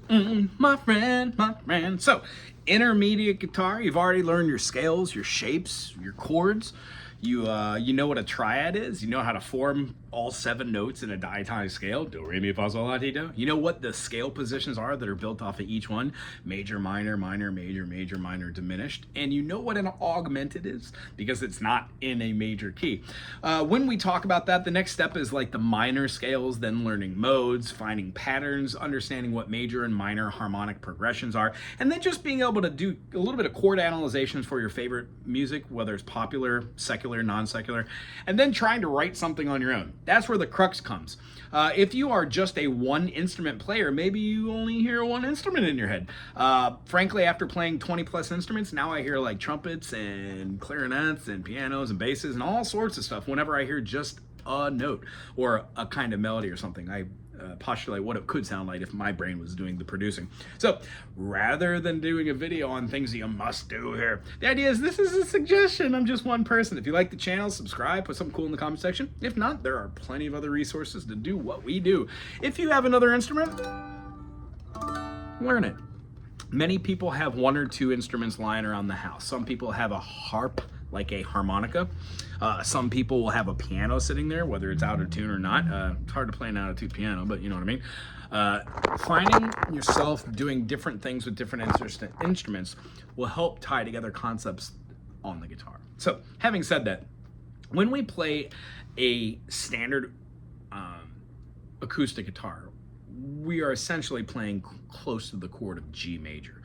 My friend, my friend. So, intermediate guitar, you've already learned your scales, your shapes, your chords. You know what a triad is. You know how to form all 7 notes in a diatonic scale. Do, re, mi, fa, sol, la, ti, do. You know what the scale positions are that are built off of each one. Major, minor, minor, major, major, minor, diminished. And you know what an augmented is because it's not in a major key. When we talk about that, the next step is like the minor scales, then learning modes, finding patterns, understanding what major and minor harmonic progressions are, and then just being able to do a little bit of chord analyzations for your favorite music, whether it's popular, secular, non-secular, and then trying to write something on your own. That's where the crux comes. If you are just a one instrument player, maybe you only hear one instrument in your head. Frankly, after playing 20 plus instruments, now I hear like trumpets and clarinets and pianos and basses and all sorts of stuff whenever I hear just a note or a kind of melody or something. I postulate what it could sound like if my brain was doing the producing. So rather than doing a video on things that you must do here, the idea is this is a suggestion. I'm just one person. If you like the channel, subscribe, put something cool in the comment section. If not, there are plenty of other resources to do what we do. If you have another instrument, learn it. Many people have 1 or 2 instruments lying around the house. Some people have a harp, like a harmonica. Some people will have a piano sitting there, whether it's out of tune or not. It's hard to play an out of tune piano, but you know what I mean. Finding yourself doing different things with different instruments will help tie together concepts on the guitar. So, having said that, when we play a standard acoustic guitar, we are essentially playing close to the chord of G major.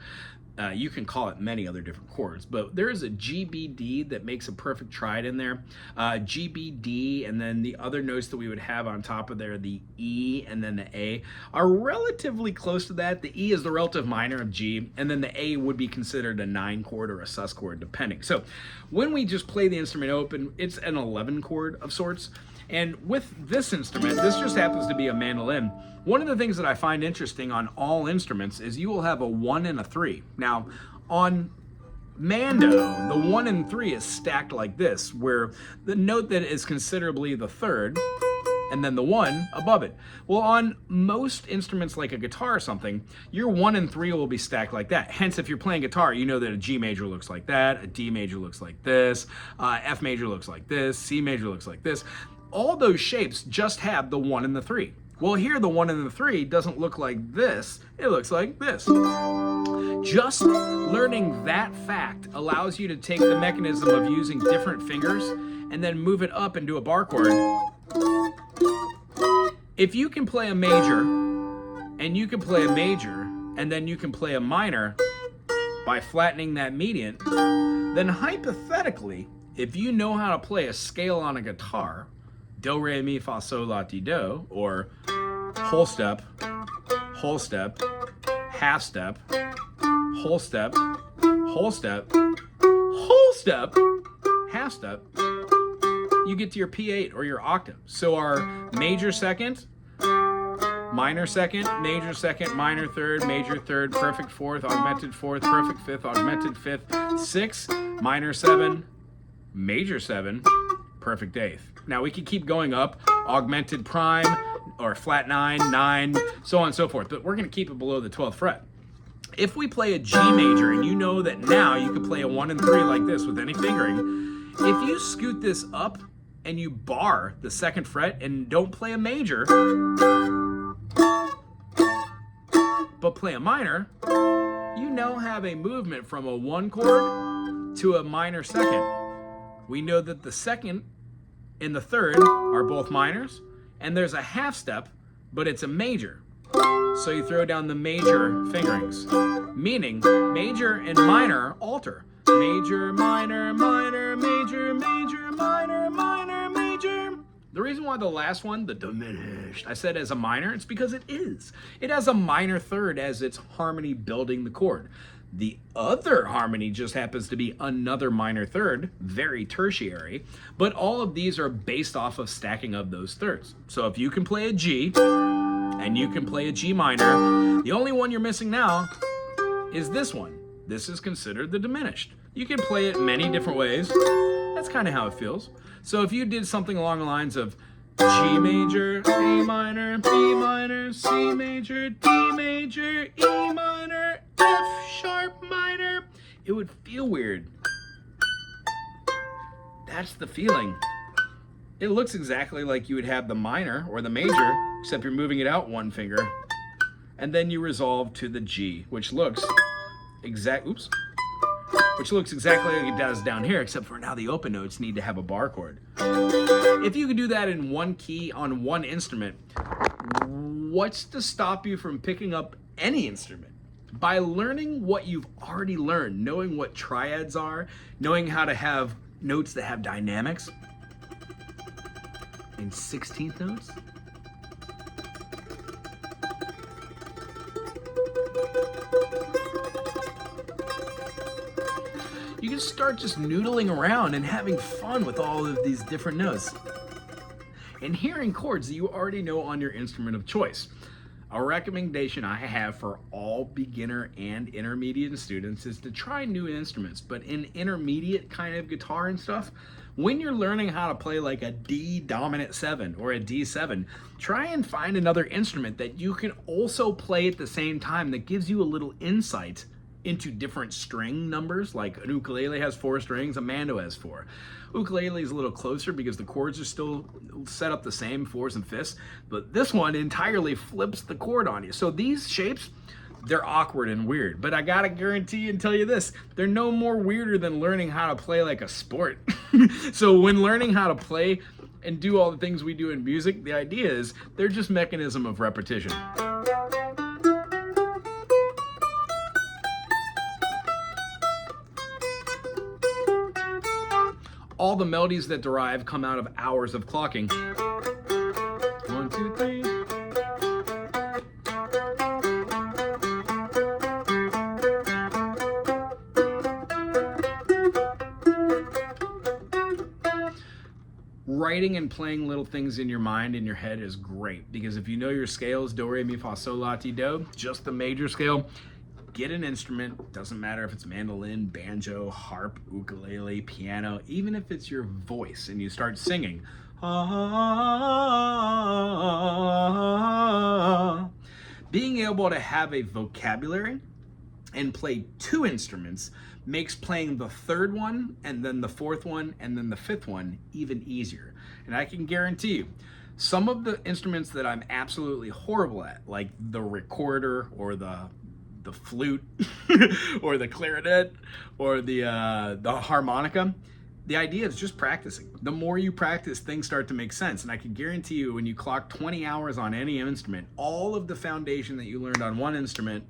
You can call it many other different chords, but there is a GBD that makes a perfect triad in there. GBD and then the other notes that we would have on top of there, the E and then the A, are relatively close to that. The E is the relative minor of G, and then the A would be considered a 9 chord or a sus chord, depending. So when we just play the instrument open, it's an 11 chord of sorts. And with this instrument, this just happens to be a mandolin. One of the things that I find interesting on all instruments is you will have a 1 and a 3. Now, on Mando, the 1 and 3 is stacked like this, where the note that is considerably the 3rd, and then the 1 above it. Well, on most instruments like a guitar or something, your 1 and 3 will be stacked like that. Hence, if you're playing guitar, you know that a G major looks like that, a D major looks like this, F major looks like this, C major looks like this. All those shapes just have the 1 and the 3. Well, here the 1 and the 3 doesn't look like this, it looks like this. Just learning that fact allows you to take the mechanism of using different fingers and then move it up into a bar chord. If you can play a major, and you can play a major, and then you can play a minor by flattening that median, then hypothetically, if you know how to play a scale on a guitar, do, re, mi, fa, sol, la, ti, do, or whole step, half step, whole step, whole step, whole step, half step, you get to your P8 or your octave. So our major second, minor second, major second, minor third, major third, perfect fourth, augmented fourth, perfect fifth, augmented fifth, 6, minor 7, major 7, perfect eighth. Now we could keep going up, augmented prime, or flat 9, 9, so on and so forth, but we're gonna keep it below the 12th fret. If we play a G major, and you know that now you could play a 1 and 3 like this with any fingering, if you scoot this up and you bar the 2nd fret and don't play a major, but play a minor, you now have a movement from a 1 chord to a minor 2nd. We know that the 2nd and the 3rd are both minors, and there's a half step, but it's a major. So you throw down the major fingerings, meaning major and minor alter. Major, minor, minor, major, major, minor, minor, major. The reason why the last one, the diminished, I said as a minor, it's because it is. It has a minor 3rd as its harmony building the chord. The other harmony just happens to be another minor 3rd, very tertiary, but all of these are based off of stacking of those thirds. So if you can play a G, and you can play a G minor, the only one you're missing now is this one. This is considered the diminished. You can play it many different ways. That's kind of how it feels. So if you did something along the lines of G major, A minor, B minor, C major, D major, E would feel weird. That's the feeling. It looks exactly like you would have the minor or the major, except you're moving it out one finger. And then you resolve to the G, which looks exactly like it does down here, except for now the open notes need to have a bar chord. If you could do that in one key on one instrument, what's to stop you from picking up any instrument? By learning what you've already learned, knowing what triads are, knowing how to have notes that have dynamics, and 16th notes? You can start just noodling around and having fun with all of these different notes. And hearing chords that you already know on your instrument of choice. A recommendation I have for all beginner and intermediate students is to try new instruments, but in intermediate kind of guitar and stuff, when you're learning how to play like a D dominant 7 or a D7, try and find another instrument that you can also play at the same time that gives you a little insight into different string numbers. Like an ukulele has 4 strings, a mando has 4. Ukulele is a little closer because the chords are still set up the same, 4s and 5ths, but this one entirely flips the chord on you. So these shapes, they're awkward and weird, but I gotta guarantee and tell you this, they're no more weirder than learning how to play like a sport. So when learning how to play and do all the things we do in music, the idea is they're just mechanism of repetition. All the melodies that derive come out of hours of clocking. 1, 2, 3. Writing and playing little things in your mind, in your head is great, because if you know your scales, do, re, mi, fa, sol, la, ti, do, just the major scale, get an instrument. Doesn't matter if it's mandolin, banjo, harp, ukulele, piano, even if it's your voice and you start singing. Being able to have a vocabulary and play 2 instruments makes playing the 3rd one and then the 4th one and then the 5th one even easier. And I can guarantee you, some of the instruments that I'm absolutely horrible at, like the recorder or the flute or the clarinet or the harmonica, the idea is just practicing. The more you practice, things start to make sense. And I can guarantee you, when you clock 20 hours on any instrument, all of the foundation that you learned on one instrument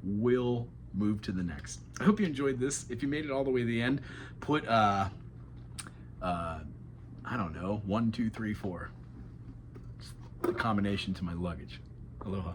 will move to the next. I hope you enjoyed this. If you made it all the way to the end, put I don't know, 1, 2, 3, 4. It's the combination to my luggage. Aloha.